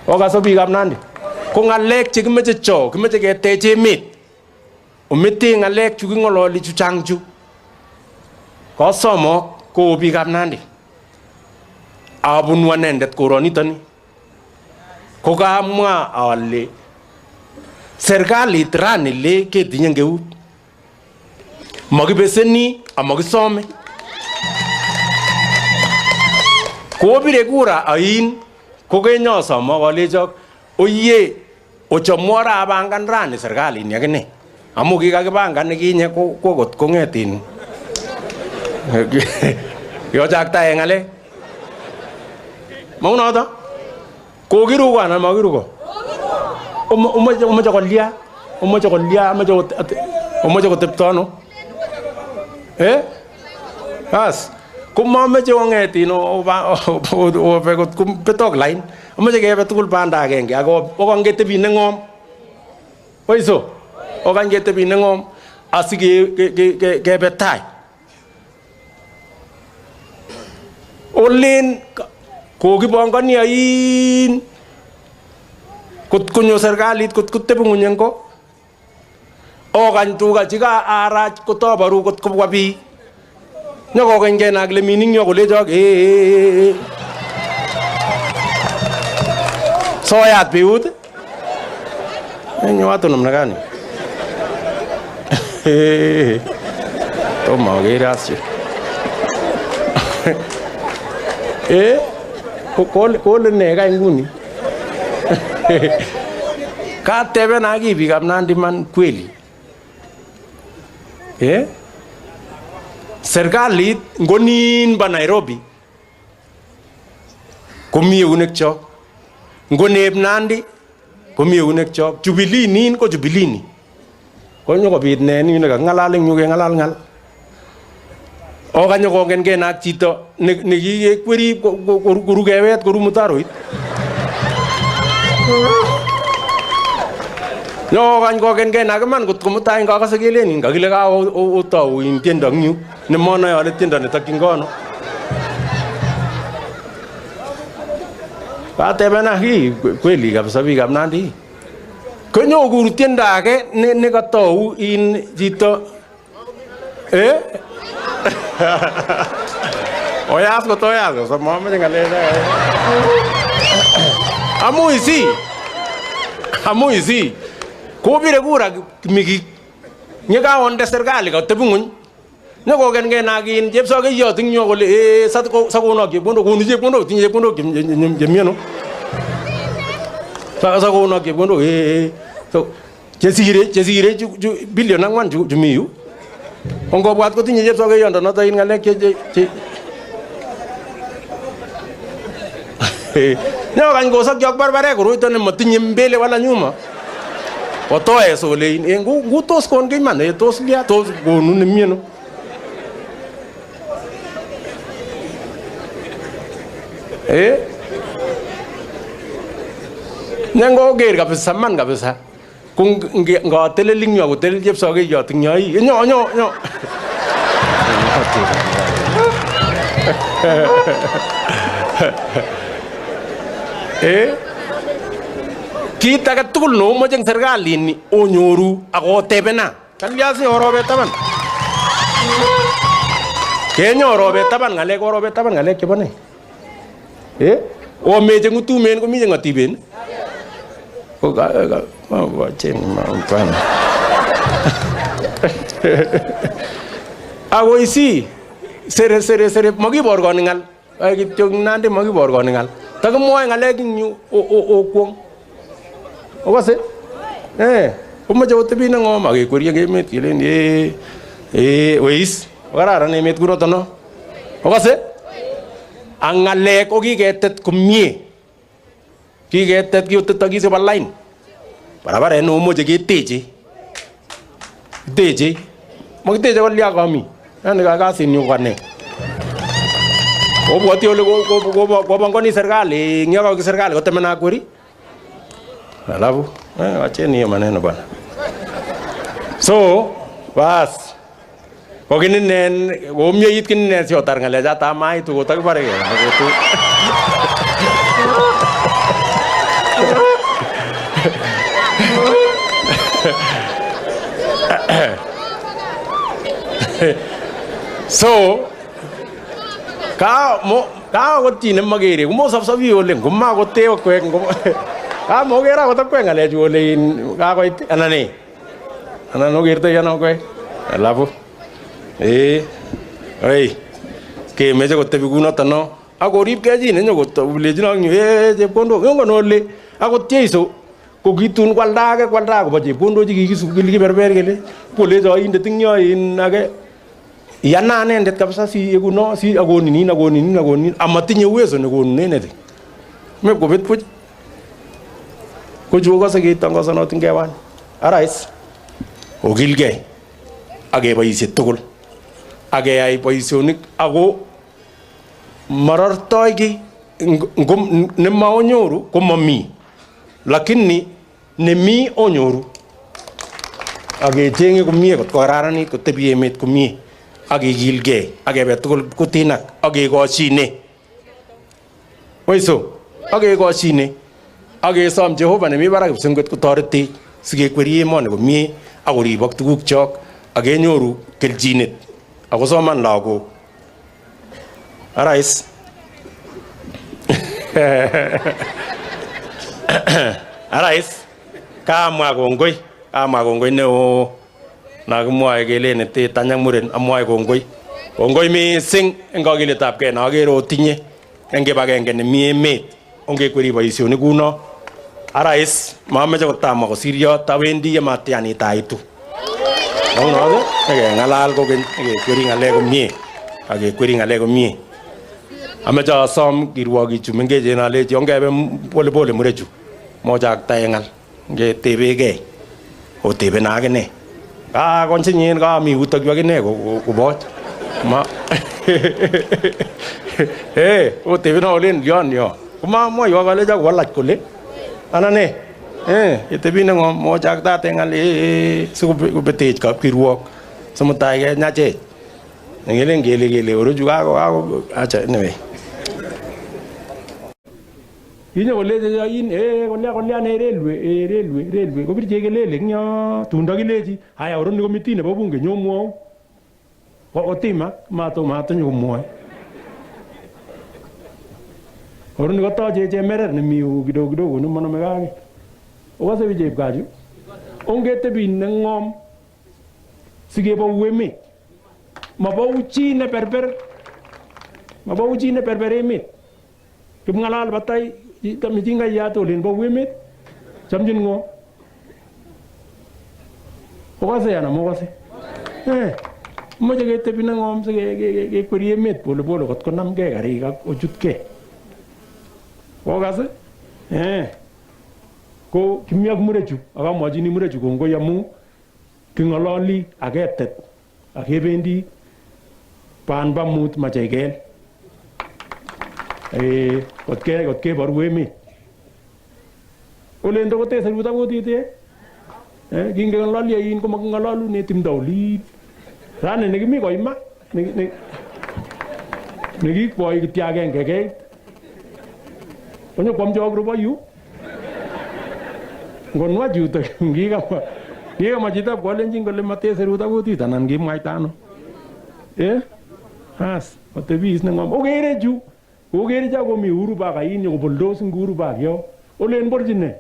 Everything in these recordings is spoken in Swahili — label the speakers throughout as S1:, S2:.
S1: Okaso biikab Nandi. Ko ngalek che kimeche cho, kimeche ketech emet. Omete ngalek chu kingololi chu chang chu. Kosomok ko biikab Nandi. Abunu anendet koronitoni. Ko kamwa ale serikalit rani le ketinye ngeut. Makibeseni amakisome. Kobire kura ain kokenyosomo kolechok oye ochomwora abangan rani serikalit yakine. Amu kikakipangan nekinye kokot kongetin. Yochakta ng'alek. Maunoto? Kokiru ko anan makiru ko? Umoche kolya? Umoche kolya? Umoche kotepto ano? As kumameche kongetin obekot kumpetok lain. Umoche kebe tugul banda agenge ako okangetebi neng'om. Oiso? Okangetebi neng'om asikebe tai. Olin kokipongoni ain kot konyo serikalit kot kotebi ng'uny eng ko. Okany tuga chika arach kotoboru kot kobwa biik. Nyokokenkei nak le mining nyo kolechok soyat biut. Nyo namna gani? Toma okere asyo. Kole ne ka nguni. Katebe na ki biikab Nandi man kweli. Serikalit ngonin ba Nairobi komi eunek chok. Ngoneb Nandi komi eunek chok. Jubilee nin ko Jubilee ni. Konyo kobit ne ni ngalal eng yu kengalal ngal. Okanyo kongenkei nak chito nekikekweri koru kewet koru mutaroit. No kany kongenkei nak iman kot komutai kakase kelenin kakile ka otau in tiendo eng yu nemonoe ale tiendo netokyin kono. Katebena ki kweli kabisa biikab Nandi. Konyo kuru tiendo age nekatou in chito oyas kotoyas mameche ngalek. Amu isi kobire kura kimikik nyekaonde serikali katebi ng'uny nyokokenkei nakin chepsokeyot ing nyo kole sakonok chepkondok konu chepkondok tinye chepkondok chemiano sakonok chepkondok chesire bilion 4 chu mi yu. Ongobwat kotinye chepsokeyondonoto in ngalek che nyokany kosakyok barbare koroito nematinye mbele wala nyuma. Otoe solein ngu tos kon keny man tos lia tos konu nemieno. Nengo ger kabisa man kabisa. Kung ngatelel nyo kotelel chepsokeyot ing nyoi. Nyo. Kit age tugul no moche serikalit ni onyoru akotebena. Kalyasi orobet taban. Kenyo orobet taban ngalek orobet taban ngalek chebo ne? O meche ngutumen komi ngatiben. Ko wachen mampan. Ako isi sere makibor kon ngal. Ay kityo Nandi makibor kon ngal. Takimwoe ngalek ing yu okwong. Okase? Komache kotebi neng'om akekwerie emet kelen weis kararan emet kurotono. Okase? Ang ngalek ko kiketet komie. Kiketet kiyotetakis koba line. Barabaret no moche keteche. Teche. Makiteche kolya kami. Yani kakasin yu kane. Obwoti ole kobongoni serikali, ngiyoko serikali kotemena kweri. Alafu wacheni hiyo maneno bwana. So bas kokininen komyeit kininen siotar ngalecha tamaitu kotakibare ke. So ka kotine magere kumo sapsabi ole ngoma kote okwek ngoma ka mogera kotakwe ngale ju ole in ka koit anane anan ogerto yana kwe alafu ke meje kotebi kunoto no akorib keji ne nyokotobuleji no nyu chepkondok ngon ole akot Jeiso ko kitun kwalda kobo chepkondok chikikisubili berber kele kolecho inde tingyo in age yana anendet kabisa si ekuno si agonin amatinye uwezo nekonunen eti mep kobet puch ko chu kose ketongosanotin kewan arais okilgei akeboisie tugul akeyai boisionik ako marortoi ki nemaonyoru komami lakini nemi onyoru akechenge komie kot kokararanit kotebi emet komie akekilgei akebe tugul kutinak akekoshine oiso akekoshine akesom Jehova nemi barak kipsengwet kotoretech sikekweri emoni komie akoribok tuguk chok akenyoru kelchinet akosoman lagok arais arais kamwa kongoi neo nakimwae kelen ete tanyang muren amwae kongoi mising eng kakiletab kei nakere otinye eng kibagenge nemi emet ongekweri boisionik kuno arais mameche kotamwa kosiryo tawendi yematianit aitu nonoke akengalal kokeny akekweri ngalek komie ameche asom kirwokichu mengechen alechi ongebe polepole murechu mochaktae ngal ngetebegei otebena akine konsinyin kami utokyu akine koboch ma otebena olen yon yo komamwoiwo kalecho kowalach kole anane itebine ngom mochaktate ngal sikobetech kapkirwok simutai kenyachech ngelen kele orochu kako acha anyway inyo koleche yin kolya railway kobirche kelele eng yo tundo kilechi haya oroni komiti nebo bunge nyomwou otima matonyo komwoe oroni kotoche chemerer nemi kidogo kidogo nemanome kake okase chepkachu ongetebi neng'om sikebou emet mabou chi ne berber emet kipngalal batai tamichingaiyat olen bou emet chamchin ngo okase ana mokase moche ketebi neng'om sikekweri emet polepole kot konamgei karik ak ochutkei okase ko kimi ak murechu akamwachini murechu kongoi amu king'ololi aketet akebendi ban mut macheikel kot kebaru emet olen tokote serut akutit kingeng'ololi yin komaking'ololune timdo olin rani nekimi koima nekikwoi kityo agenge keit onyokwamchok rubo yu ngonwach yuto kikama chito kolenjin kole mate serut akutit anan kimwaita ano as otebis neng'om okere chu okere cha komi Uhuru Park ayin yokoboldos eng Uhuru Park yo olen borchine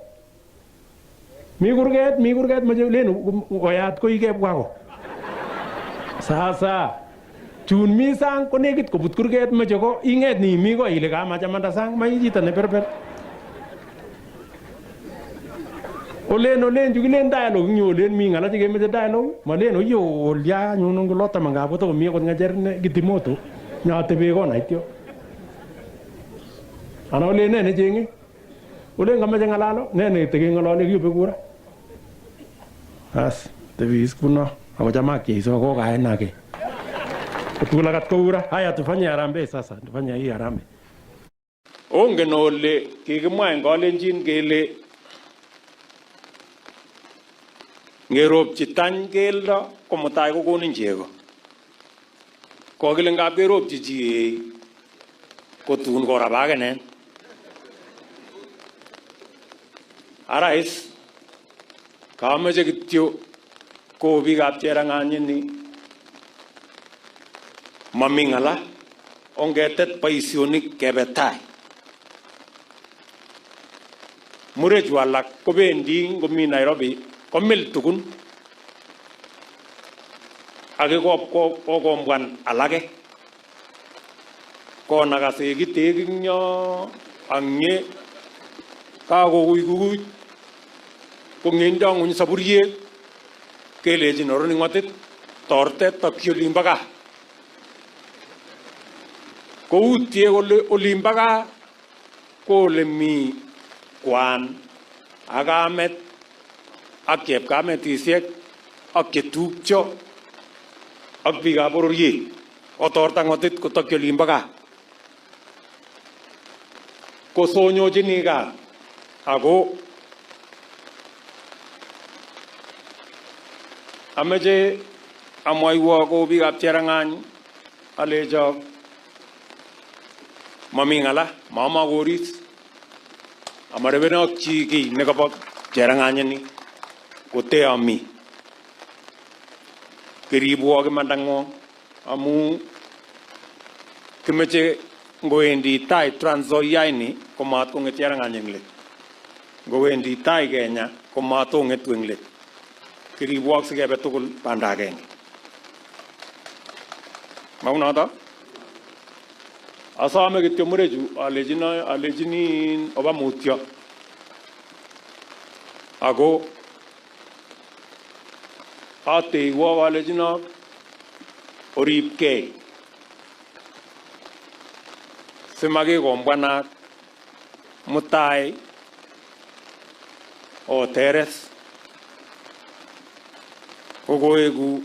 S1: mi kurget mache len koyat koi kebwa ko sasa chun mi sang ko nekit kobut kurget mache ko ing'et ni mi ko ile kamachamanda sang mai chito ne berber olen chu kilen dialogue nyo olen mi ngala che kemeche dialogue malen oyo olya nyun ngolota mangabo to mi ko ngajer ne kitimoto nyatebe ko naityo ana olen ne jenge olen kamache ngalalo ne tege ngalale kibe kura as tebis kuno akojamaa Jeiso ko kaenake kutulakat kura haya tufanye harambee sasa tufanye hii harambee ongen ole kikimwa eng kalenjin kele ngeropchi tany keldo komutai kokonin chego kokile ngap keropchi chi kotun korabakenen arais kameche kityo ko biikab Cherang'any ni mamingala ongetet boisionik kebe tai. Murechu alak kobendi ngomi Nairobi komil tugun age kokombwan alage konakase kitek ing yo angye kakokuikuikuit kong'endo ng'uny saburiet kelechin oroni ng'otit tortet takyi olimbo gaa koutye kole olimbo gaa ko ole mi kwan ak kamet ak chepkametisiek ak chetupcho ak biikab bororiet otorta ng'otit kotakyi olimbo gaa kosonyochini gaa ako ameche amwaiwo ko biikab Cherang'any alecho mami ng'ala mama koris amarebenok chi kiy nekabo Cherang'any kote ami kiribwo kimandang'wong amu kimeche ngowendi tai Trans Nzoia ini komat kong'et Cherang'any eng let ngowendi tai Kenya komat ong'etu eng let kiribwok sikebe tugul banda agenge maunoto asome kityo murechu alechini oba mutyo ako ateiwo alechino oripkei simakikombwanat mutai oteres kokoeku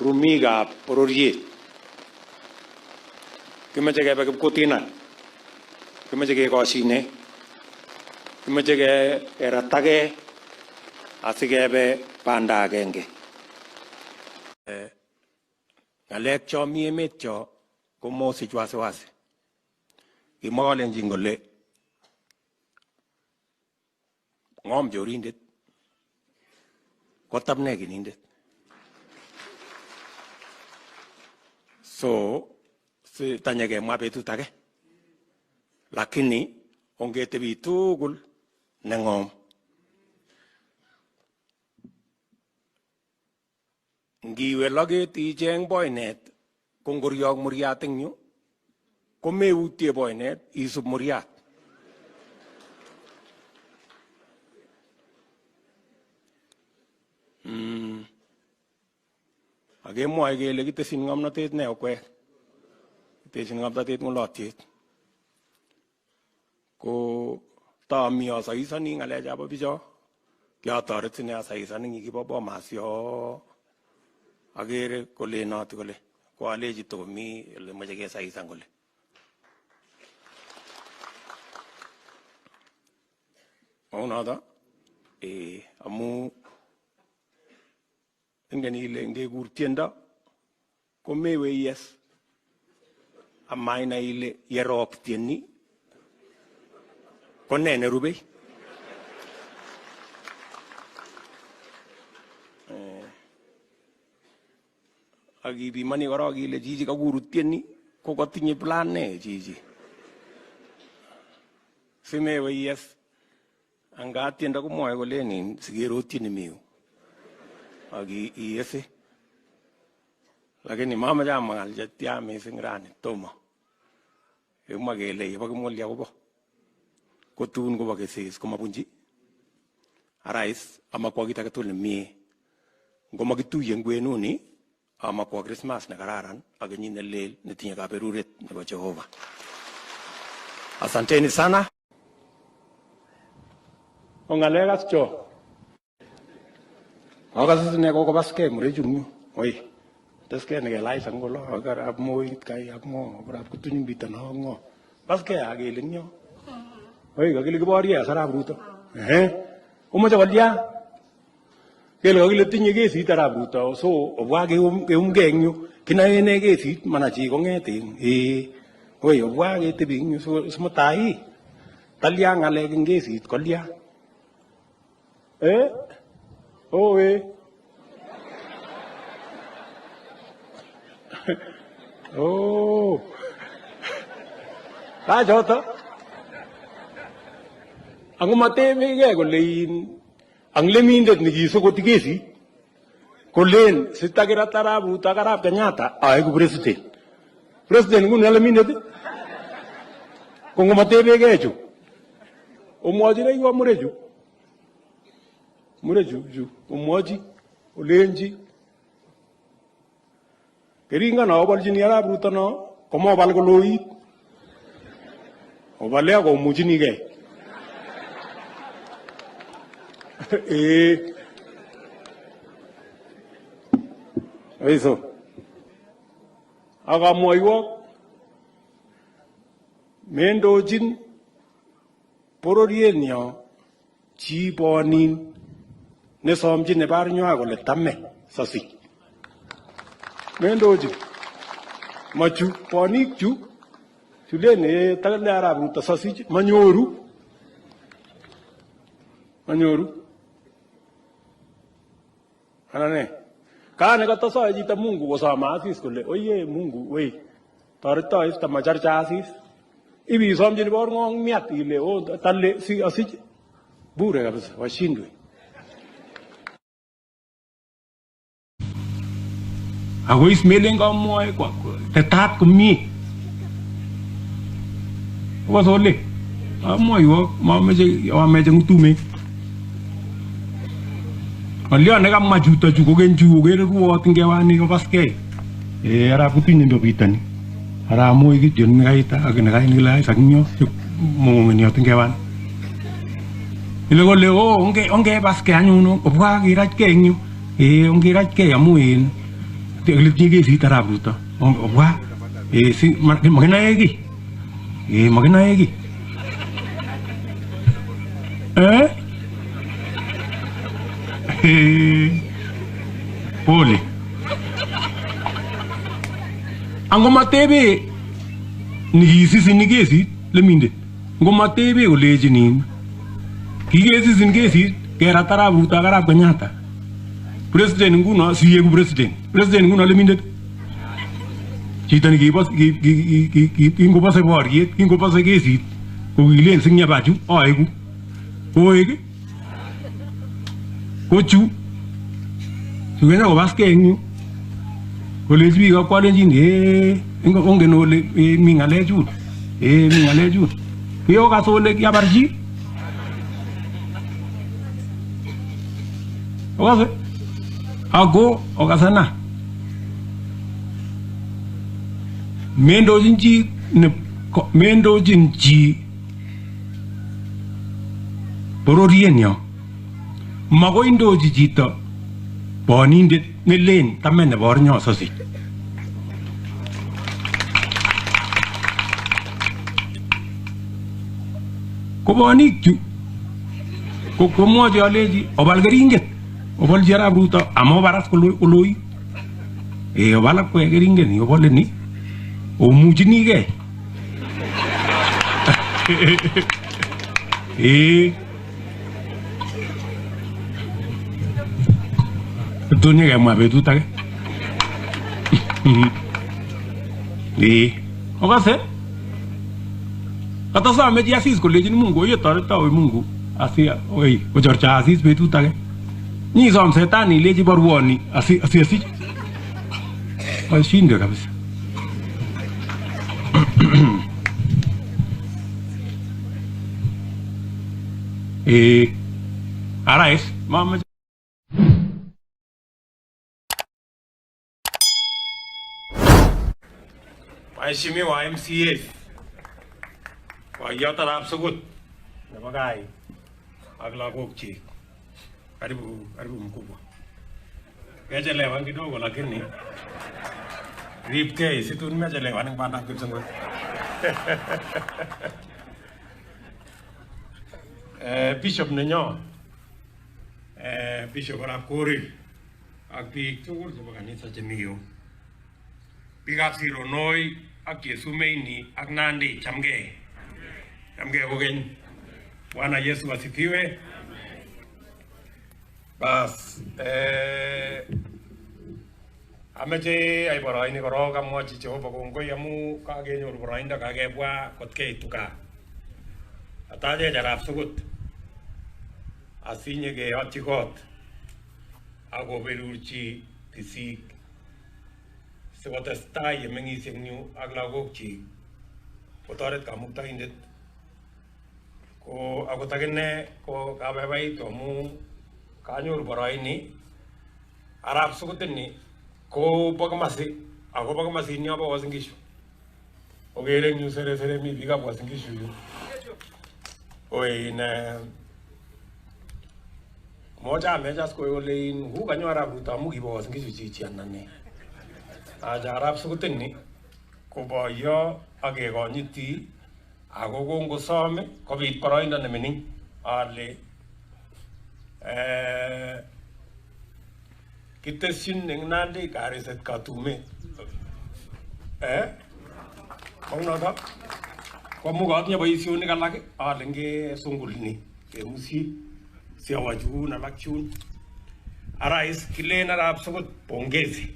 S1: rumikab bororiet kimeche kebe kipkutinat kimeche kekoshine kimeche keratake asikebe banda agenge ng'alek cho mi emet cho komosich wasiwasi kimwa kalenjin kole ng'om chorindet kotabne kinindet so si tanye kemwa betut age lakini ongetebi tugul neng'om ngiwe loget icheng boinet ko ngoriok muriat eng yu komeutie boinet isub muriat akemwoe kele kitesyin ng'omnotet ne okwek kitesyin ng'omnotet ng'ulotyet ko tami asaisani ng'alechabo bicho kiatoret sine asaisan ing kibo Bomas yo agere kolenoti kole koalechi tokomi ole moche kesaisan kole maunoto amu ingen ile ngekur tiendo komewe iyes amainai ile yerok tieni ko ne nerubei akibimani korok ile chichi kakuru tieni ko katinye plan ne chichi simewe iyes anga tiendo komwoe kolenin sikerotyin miu ak iyese lakini mamache amwa ng'al chetya mising rani tomo kimwa kele yebo kimwolyo kobo kotun kobo kesis komabunji arais amakwo kit age tugul nemie ngomakituye eng kwenuni amakwo Christmas ne kararan ak kenyit ne lel netinye kaberuret nebo Jehova. Asanteni sana. Ongalek as cho akase sine kokobaskei murechu nyu oi teske nekelach ngolo akarab moit kai ak ngo akarab kutuny bitano ngo baskei akele nyo oi kakile kiborye asarab Ruto umoche kolya kele kakile tinye kesit arab Ruto so obwa keumgei eng yu kinae ne kesit mana chi kong'et oi obwa ketebi eng yu simutai talya ng'alek eng kesit kolya owe Oh. Ka choto. Ang matebege kole ang lemindet nikisokoti kesi kolen sitakira tarabu takarab Kenyatta aiku president ngun lemindet kongo matebege chu omwoji na iwa mureju ju omwoji olenji keringa na obaljini arab Ruto no komo bal koloit obale ko mujini ge eso aga moyo mendojin pororienyo chibonin ne somji ne bar nywa kole tamme sasi mendojin machu ponik chu chulene tagale arab Ruto sasi manyoru anane kana kata sa jita Mungu wasama asis kole oye Mungu we tarita ista macharcha asis ibi somjini bor ngong miat ile o talle si asij bure kabisa washindwe ako ismelen ka moy kwa tetat kumi wasole amoy wo mameje ngutume Alio nega majuta jugo genju gere ruo tingewani ko paske ara putin ndo bitani ara mo igi jon ngaita agna gai nila sagnyo mo ngenyo tingewan ilego leo onge paske anyu no obwa giraj ke nyu onge raj ke amuin teglip jige si tarabuta obwa si magna egi Pole. Angoma tebe nigesi leminde. Ngoma tebe oleji nin. Kigesi singesi kera tarabu tagara Kenyatta. President nguno siye ku president nguno leminde. Chitani ingo pase boriet, ingo pase gesi. Ko gilen singya baju aigu. Oege. Kochu sugena ko baske nyu ko lesbi ga kwale jini ingo onge no le mingale ju yo ka so le ya barji oase ago okasana mendo jinji bororienyo mago indo jijito boninde nelen tamene bornyo sosi ko boni ju ko mojo aleji obal geringet obal jara Ruto amo baras ko loy obal ko geringet ni obal ni o mujini ge Dunia kayak mau betul tak? Oke sih. Kata saya media asis kolej ini Mungu ya tahu Mungu asia, oi, ujar asis betul tak? Ni som setan ni leji baru ni asis. Asin gak habis. Arais, mama. Waheshimiwa MCAs wa taraf Sugut na Bagay aglagok chik karibu mkubwa mechelewa kidogo lakini ripke situn mechelewa ng banda Kipsengwet Bishop nenyo Bishop arap Korir ak biik tugul chebo kanisa chemiyo biikab Sironoi ak Yesumeini ak Nandi chamgei kokeny. Bwana Yesu asifiwe. Bas Ameche ai boroini korok amwochi Jehova kongoi amu kakenyoru boroindo kakebwa kot keitu gaa. Atachech arap sukut asinye keyotchi kot akoberurchi tisik sikotestai yemeng'isye eng yu ak lagokchik kotoret kamuktaindet. Ko akot akine ko kabaibaitu amu kanyoru boroini. Arap sukutini ko bo komasi ako bo komasin yo bo Uasin Gishu. Okere eng yu seresere mi biikab Uasin Gishu yu. Mocha amechas koe kole hu kanyo Arap Ruto amu kibo Uasin Gishu chichi anan ne. Acha Arap sukutini ko boyo ak kekonyiti ako kongosome kobit boroindo nemining ale kitesyin eng Nandi kariset katumet. Kounoto koamu katinye boisionik alak ale ngesungulni kemusi siawa chun alak chun. Arais kilen Arap sukut pongezi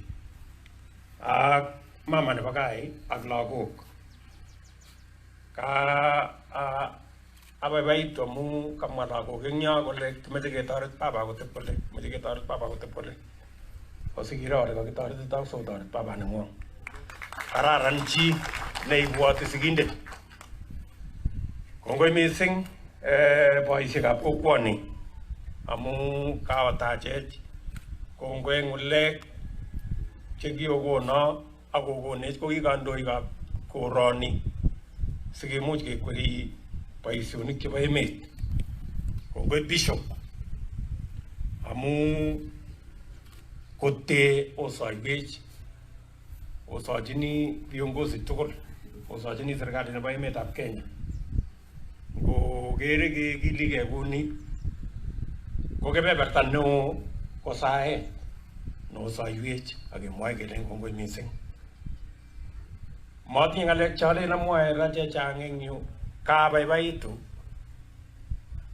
S1: ak mama nebo gai ak lagok. Abaibaitu amu kamwa lagok eng yo kole kimeche ketoret baba kotep kole, kimeche ketoret baba kotep kole. Osikiro ole kakitoretito sotoret baba neng'wong. Kararan chi neibwoti sigindet. Kongoi mising boisiekab kokwoni amu kawatachech. Kongoi eng ng'ulek chekiokono ak kokonech ko ki kandoikab koroni sikemuch kekweri boisionik chebo emet. Kongoi Bishop amu kote osoiwech, osochini viongozi tugul, osochini serikali nebo emetab Kenya. Ngokere kekiligei kuni ko kebeberta neo ko saet noosoiwech ak kemwoe kele kongoi mising. Matinye ng'alek cholen amwoe ra chechang eng yu, kabaibaitu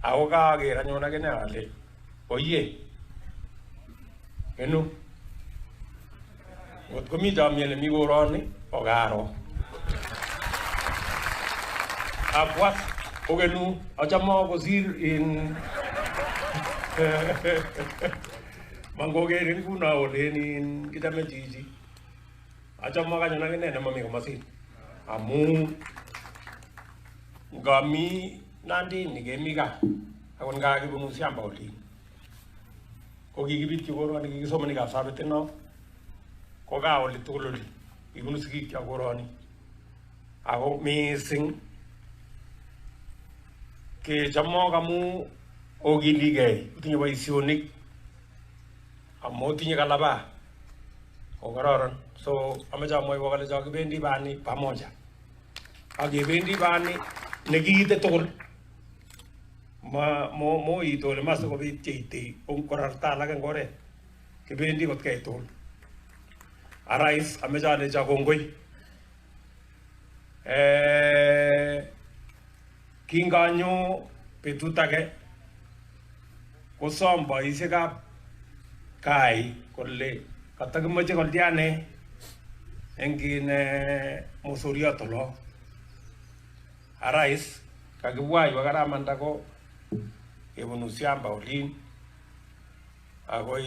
S1: ako kaaker anyun akine ale oye kenu ngot komi chomyet nemi koroni okaro abwat kokenu achamo kosir in mangoker nguno olen in kichame chichi achamo kanyun akine nemami komasin amu ngami Nandini kemi gaa akot ngakibunu shamba olin ko kikibityi koroni kikisomani Kapsabet no ko gaa oli tugul oli kibunu sigikchok koroni ako mising kechomok amu okiligei utinye boisionik amu utinye kalaba ko kararan. So ameche amwoiwo kole cho kibendi bani pamoja ak kebendi bani nekiite tugul moite ole mase kobit cheite korarta alak eng oret kibendi kot keit tugul. Arais ameche alecho kongoi. Kinganyo betut age kosom boisiekab kai kole katakimache koldiane eng kin mosoriot olo. Arais kakibwaiwa karamanda ko kebunu shamba olin ako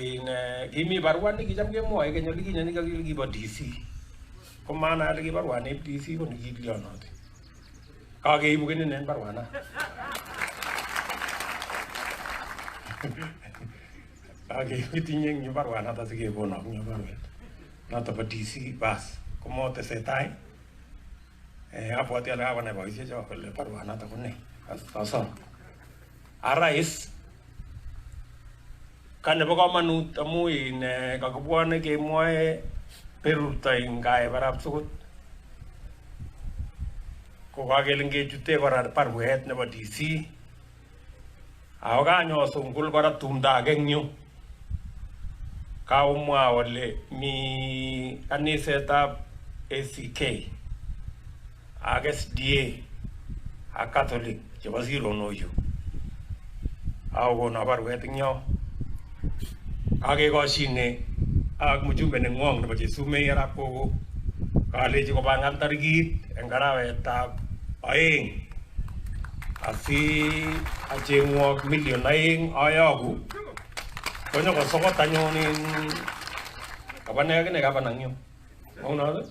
S1: kimi barua nikicham kemwoe keny olikinye nikakile kibo DC ko maana ale ki barua neib DC ko nikilionoti kakeibu keny inen baruana kakeibu itinye eng yu baruanata sikekono eng yu baruet noto bo DC bas komotesetai. Abwoti ale kakonai boisiechok kole baruanata ko ne kasom. Arais ka nebo komonut amu kakibwone kemwoe berurto eng gaeb Arap sukut ko kakele ngechute kora baruet nebo DC ako kanyosungul kora tumdo age eng yu. Kaumwa ole mi kanisetab ACK ak SDA ak Catholic chebo Sironoyu ako kono baruet eng yo kakekoshine ak mjumbe nengwong nebo Chesumei arap Kogo kalechi kobangan tarikit eng arawetab aeng asi achengwok million 2 ayogu konyo kosokot anyun in kabane akine kabanangyo aunoto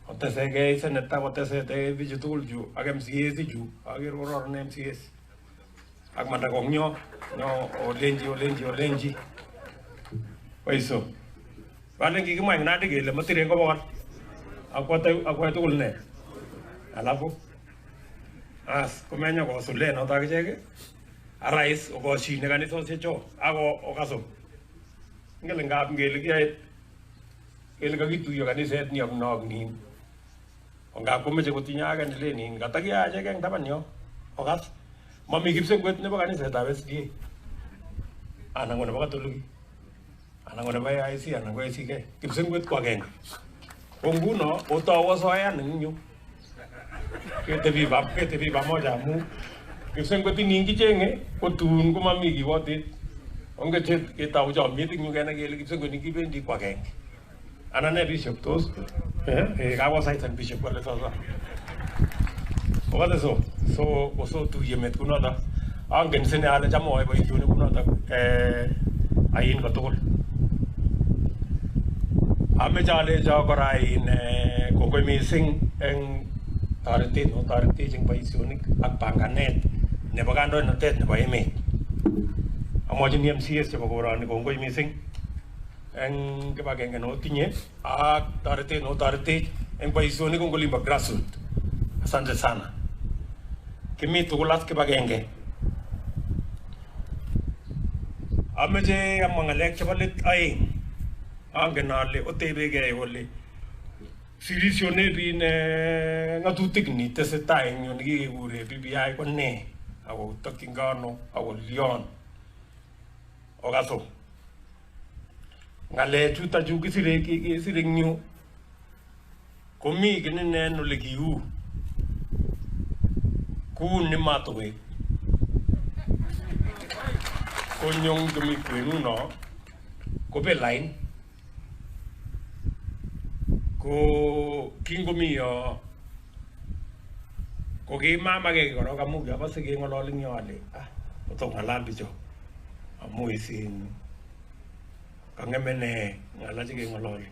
S1: otesegei seneta kotesete bichu tugul chu ak MCAs chu aker kororon MCAs ak mandakongyo nyo olenji oiso balen kikimwa ing nadi kele matire kobokol akwai tugul ne alafu as komenya kosule noto akichek arais okoshine kanisosiek cho ako okaso ngele ngap ngele kiyae kele kakituyo kaniset ni ak nog nin ngap komeche kotinye age nelenin katakiyache eng taban yo okas mami kipsengwet nebo kanisetab SDA anan ko nebo Katoliki anan ko nebo AIC anan ko ACK kipsengwet ko agenge ko nguno otou osoyan eng yu ketebi pamoja amu kipsengwet ini kichenge ko tun komami kiwotet onget ketou chomyet eng yu kenai kele kipsengwet ni kibendi ko agenge anan ne bishop tos kakosaisan bishop kole soso okate so tuye met kunoto angen sine ale cham oyoe boisioni kunoto ain kotugul ameche alecho kora kongoi mising eng toretech eng boisionik ak panganet nebo kandoinatet nebo emet amwachini MCAs chebo koroni kongoi mising eng kibagenge notinye ak toretech eng boisionik eng olimbo grassroots. Asante sana. Kimi tugul as kibagenge. Ameche amwa ng'alek chebo let aeng. Angen ale otebegei ole sirisionet ng'atutik ni tesetai eng yu nekikekure BBI ko ne ako tokchingei ano ako lion okaso ng'alechuto chu kisire eng yu komi kininen ole kiu kuuni matowek konyong komi kwenuno kobe line ko kingomi yo ko kimamake korok amu kiakase keng'ololi eng yo ale otong'alal bicho amu isin kang'eme ne ng'ala chekeng'ololi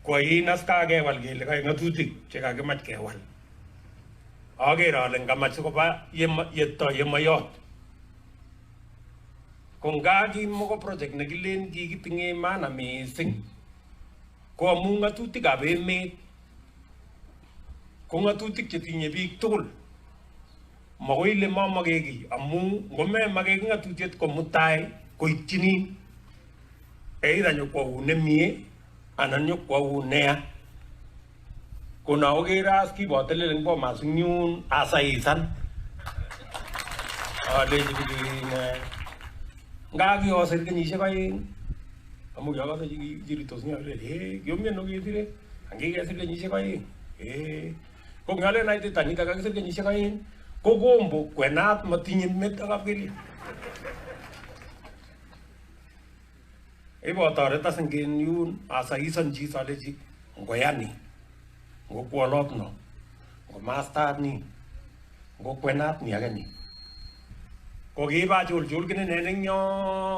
S1: koin as kakewal kele kaek ng'atutik chekakimach kewal aker ale ngamach sikoba yemayot ko nga kimoko project nekilen kikitinye maana mising ko amu ng'atutikab emet ko ng'atutik chetinye biik tugul makoi ile mamake kiy amu ngomemake ng'atutiet ko mutai koitchinin either nyokwoun nemie anan nyokwoun neya ko na okere as kibotelel eng Bomas eng yun asaisan alechi bichuin nga kiosir kenyisiek 2 amu kiakase chiritos eng ale kiomiano kesire angikesir kenyisiek 2 ko ngalen aite tanita kakisir kenyisiek 2 ko kombo kwenat matinye met ak kapkeliek ibo toretas eng yun asaisanchi alechi ngoyani ngokwolot no ngomastat ni ngokwenat ni age ni ko kiba chulchul kininen eng yo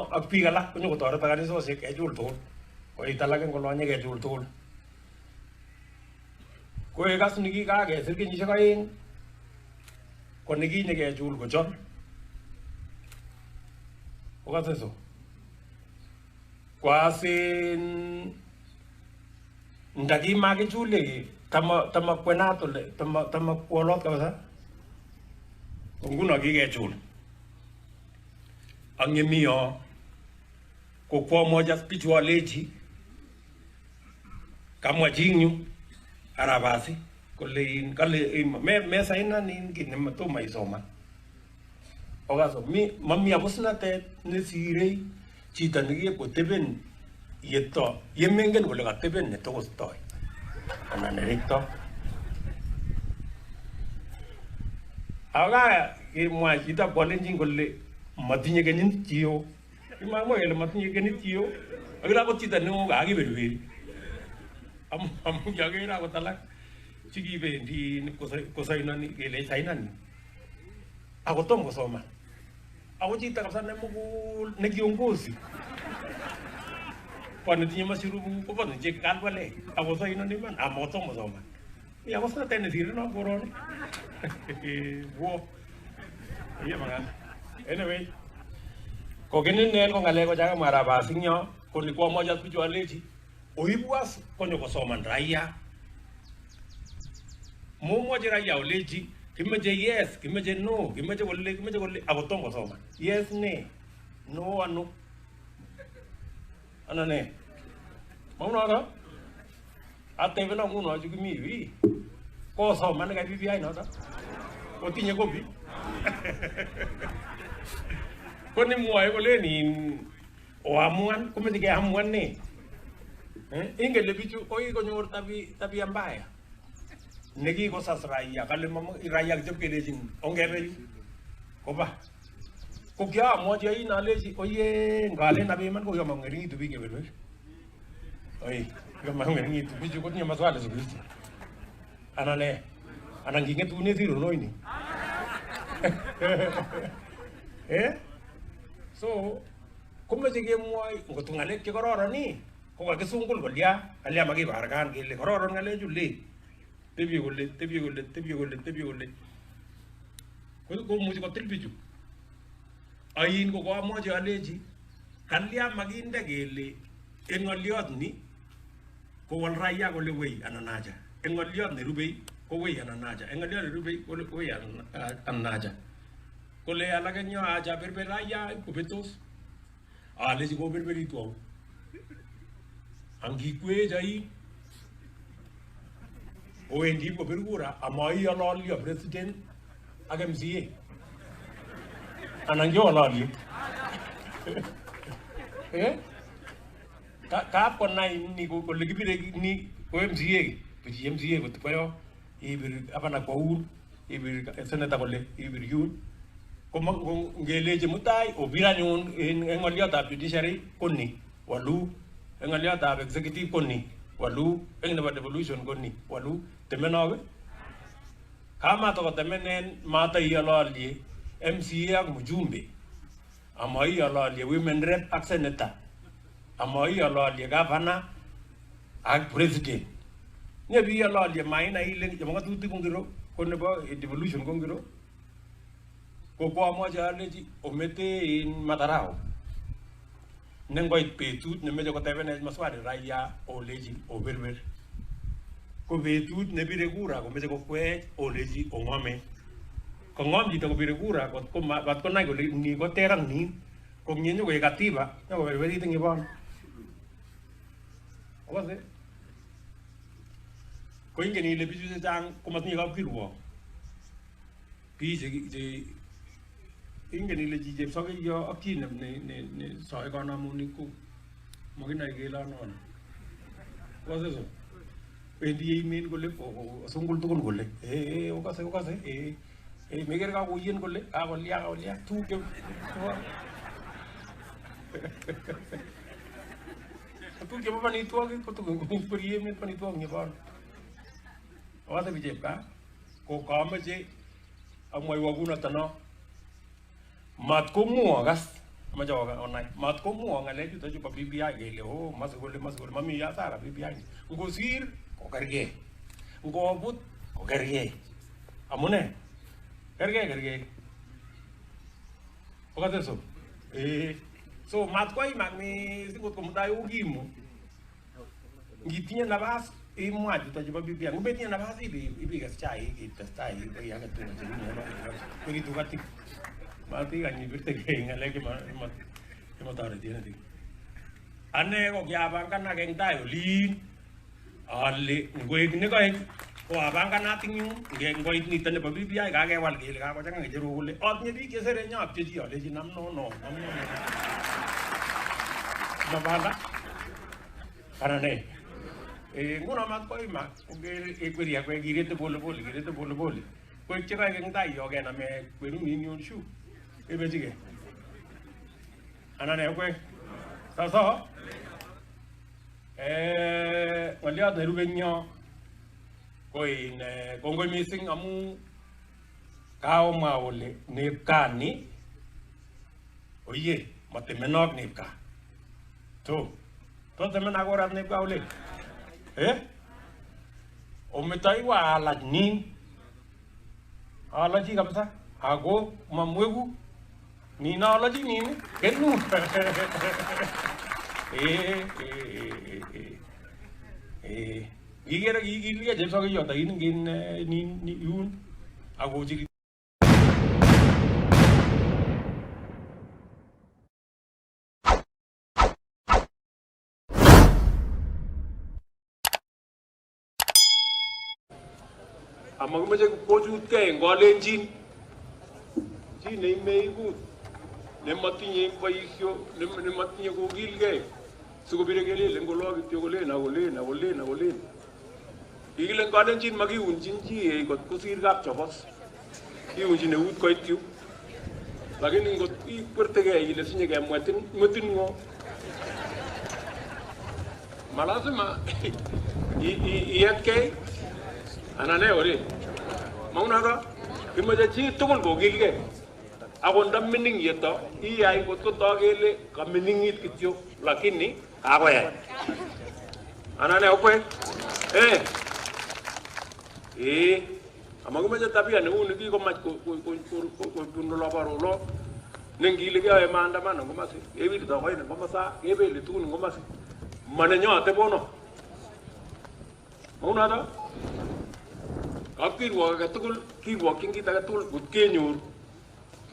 S1: ak biik alak konyokotoreta kanisosiek kechul tugul koit alak eng kolonye kechul tugul ko ekas nikikakesir kenyisiek 2 ko nikinye kechul kochon okase so kwasin ndakimakechule tama kwenat ole tama kwolot kabisa nguno kikechul ang yemiyo ko kwa moja bichu alechi kamwa chinyu arabasi kale me saina nin kinema toma isoma okaso mami abusnatet nesirei chito nekikoteben yeto yemengen kole kateben netokostoi anan nerikto aka kimwa chito kolenjin kole matinye kenyit chiyo Imamo ele matinye kenitio. Agira ko chita no ga gi berber. Am yagira ko talak. Chiki bendi ko sai nani gele sai nani. Ako tom kusoma. Ako chita kabisa na kiongozi. Kwani tinye masiru ko pa je kan wale. Ako sai nani man amo tom kusoma. Ya ako sa tene sir no koroni. Wo. Iya mga. Anyway. Ko ginin nen ko ngale ko jaga maraba sinyo ko ni ko moja pichu aleji. Oibuas konyo kusoma raia. Mo moja raia oleji. Kimeje yes, kimeje no, kimeje wole, abotom kusoma. Yes ne, no ano. Ano ne? Mauna ka? Ate vena nguno aju kimiwi. Ko soma na bibi ai no ta. Ko tinye ko bi. Ko ni muai ko le ni o amuan, ko me dige amuan ne. Ingele bichu oi ko nyor tapi ambaya. Negi ko sas raya kale mama raya jab ke lejin ongere ko ba ko kya mo je ina leji oye ngale na be man ko yama ngeri tu bi ke belo oi yama ngeri tu bi ko ni maswala su bi anane anangi ngetu ne zero no ini so kuma je mo ko tungale ke kororo ni ko ka kesungul ko dia alia magi barkan ke le kororo ngale julle tebi golle ko muji ko tilbiju ayin ko moji aleji kallia maginda gele en ngoliot ni ko wal raya ko le wey ananaja en ngoliot ni rubei ko wey ananaja en ngoliot rubei ko le wey ananaja ko le alaga nyo aja berberaya ko betos aleji ko berberi to angi kwe jai ONG ko bergura amai alali ya president agam MCA anangyo alali ka ko nai ni ko legi bire ni ko MCA bi MCA ko tayo ibir apana ko ur ibir senata ko le ibir yun ko ngeleje mutai o biranyon ngoliya ta judiciary konni walu ngoliya ta executive konni walu engna devolution konni walu temenoge kama to temenen mata yalali MCA ak mujumbe amai yalali women rep ak senator amai yalali governor ak president ne bi yalali mai na ile jama tuti kongiro konne ba devolution kongiro ko mo jaleji o mete in matarao nengoy petut ne mejo ko tebene maswade raya o leji o berber ko betut ne biregura ko mejo ko kwe o leji o ngome ko ngom di to biregura ko bat ko nai ko ni ko terang ni ko nyenyo ko katiba ne ko berberi tingi bon ko se ko ingeni le bisu se tang ko mat ni ka pirwo pi je ingeni le jije so ke yo akti ne so e kana mu ni ku mo gina ge la no ko se so endi min ko le o sungul tukun ko le o ka se me ger ka ko yen ko le a ko liya tu ke tu ke pa ni tu ko tu ko por ye me pa ni tu ni ba o ta bi je ka ko ka me je a mo wa guna ta no mat ko mua gas ma jawa online mat ko mua ngale ju to ju pa BBI ge le o mas gol mami ya sara BBI ngo sir ko karge ngo but ko karge amune karge o ka so so mat ko i magni singo ko mudai u gimo ngitinya na bas e mua ju to ju pa BBI ngo betinya na bas ibi gas chai i testai ya ka tu ko ni tu gati mati ganyi birte geng lagi ma tare dia nanti ane ko kya bang kan na geng tai lin ale ngoi ne ko ko abang kan nating yung geng ngoi ni tane pa BBI ga ge wal ge ga ko jang ge ro le ot ne bi ke sere nya ap ji ale ji nam no ma bala kana ne nguna mat ko ma ko ge e queria ko girete bole ko chira geng tai yo ge na me ko ni shu e be jige Anan kwe. Sasa ngoliot nerube eng yo ko in kongoi mising amu kaomwa ole nepkani oye matemenok nepka to temen akorat nepka ole ometaiwa alach nin alachi kabisa ako mamwegu nina alachi nin kenu igere igilge chepso ke yota in ngin ni yun ako chiki amakimeche kochutkei eng kalenjin chi neimeigut nematinye boisio nematinye kokilgei sikobire kelele ngolo kityo kolen ikile kalenjin makiunchin chi kot kosir kap chobos kiunchin eut koit yu lakini ngot ikwertegei ile sinye kemwetin ngo malasima iyetkei anan ore maunaka kimeche chi tugul kokilgei akot nda mining yeto iyai kot kotok kele kaminingit kityo lakini kakoyai anan okwe amakimeche tabia neu nikikomach kobun loborolo nengile keyoe maandamano ngomasi kewirto koine komasa kebele tugun ngomasi manenyo atebono maunoto kapkirwok age tugul kirwokyin kit age tugul kot kenyor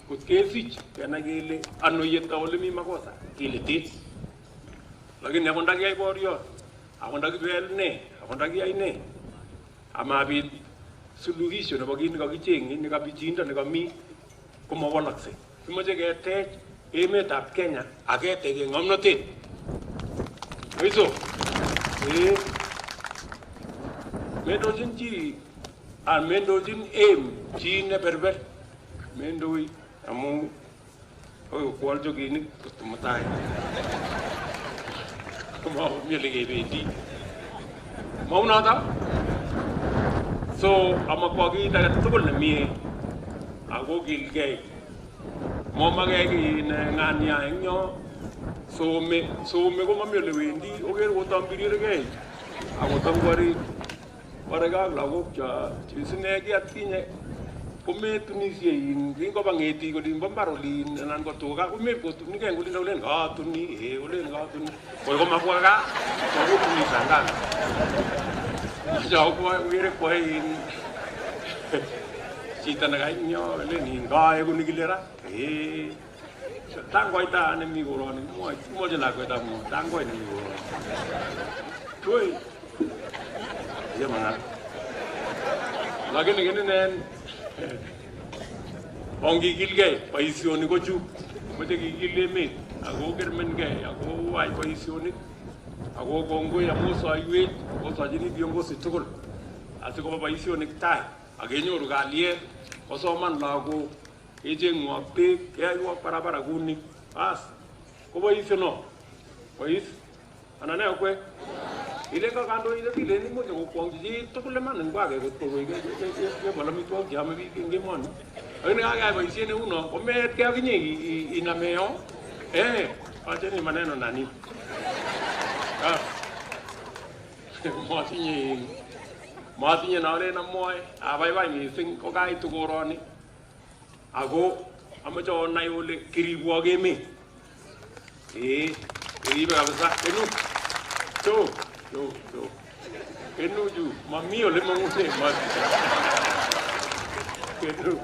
S1: kot kesich kenai kele ano yeto ole mi makosa kele tit lakini akot ndakiyai boriot akot ndakibel ne akot ndakiyai ne amabit suluhisho nebo kit nekakicheng'e nekabichindo nekami komawalaksei kimache ketech emetab Kenya ak ketech ng'omnotet oiso mendochin chi mendochin chi neberber mendoi amu oyo kwal joginik kotomatai komamile kebendi maunoto so amakwa kit age tugul nemie ako kilgei momake ki ng'ania eng yo some komami ole wendi oker kotambirirgei akotangwari barekak lagok chisine ki atkinye kometunisie in kingoba ng'eti kolimbo mbar olin anan ko tuga komekotunikei eng olin olen katuni olen katuni koi komakwa ka makotunisa ndani Jauh wire koi in cita nagai nyo le ni gai ku ni gilera tang koi ta ne mi goro ni mo je la koi ta mo tang koi ni mi goro koi ya mana lagi ni nen ongi gilgai paisioni ko ju mo te gille me ago germen gai ago ai paisioni ako kongoi amu soiwet ko sajini viongozi tugul asikoba boisionik tai akenyoru kalyet kosoman lagok kecheng'wa beek keyaiwa barabara kuni as ko boisiono bois anan okwe ile ka kandoindet ile ni moche kokwong'chi chi tugul iman eng kwake kot kokoi kebol amitwogik cheame biik eng emoni lakini kakeyai boisiet neuno komeetkei akinye iname yo acheni maneno nani matinye nalen amwoe abaibai mising ko kaitu koroni ako amache onai ole kiribwok emet keribe kabisa kenu kenu ju mami ole mangune kenu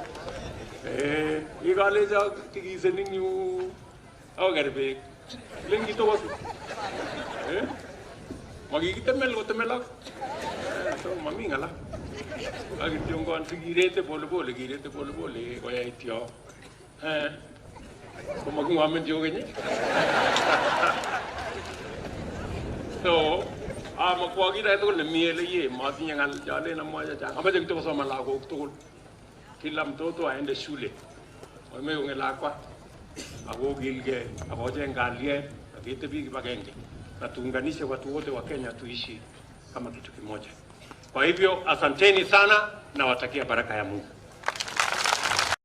S1: ikaleja tikisening yu akerbe lengi to wasu makikitemel kotemelak so mami ngala akityongon sikirete polepole koyai tyo komaking'wamen chokenye so amakwa kit age tugul nemie leye matinye ng'al cholen amwoe chechang amache kityo kosoman lagok tugul kila mtoto aende shule wamekong'e lakwa agogilge agojengalie agitebi kibagenge na tuunganishe watu wote wa Kenya tuishi kama kitu kimoja. Kwa hivyo asanteni sana na watakia baraka ya Mungu.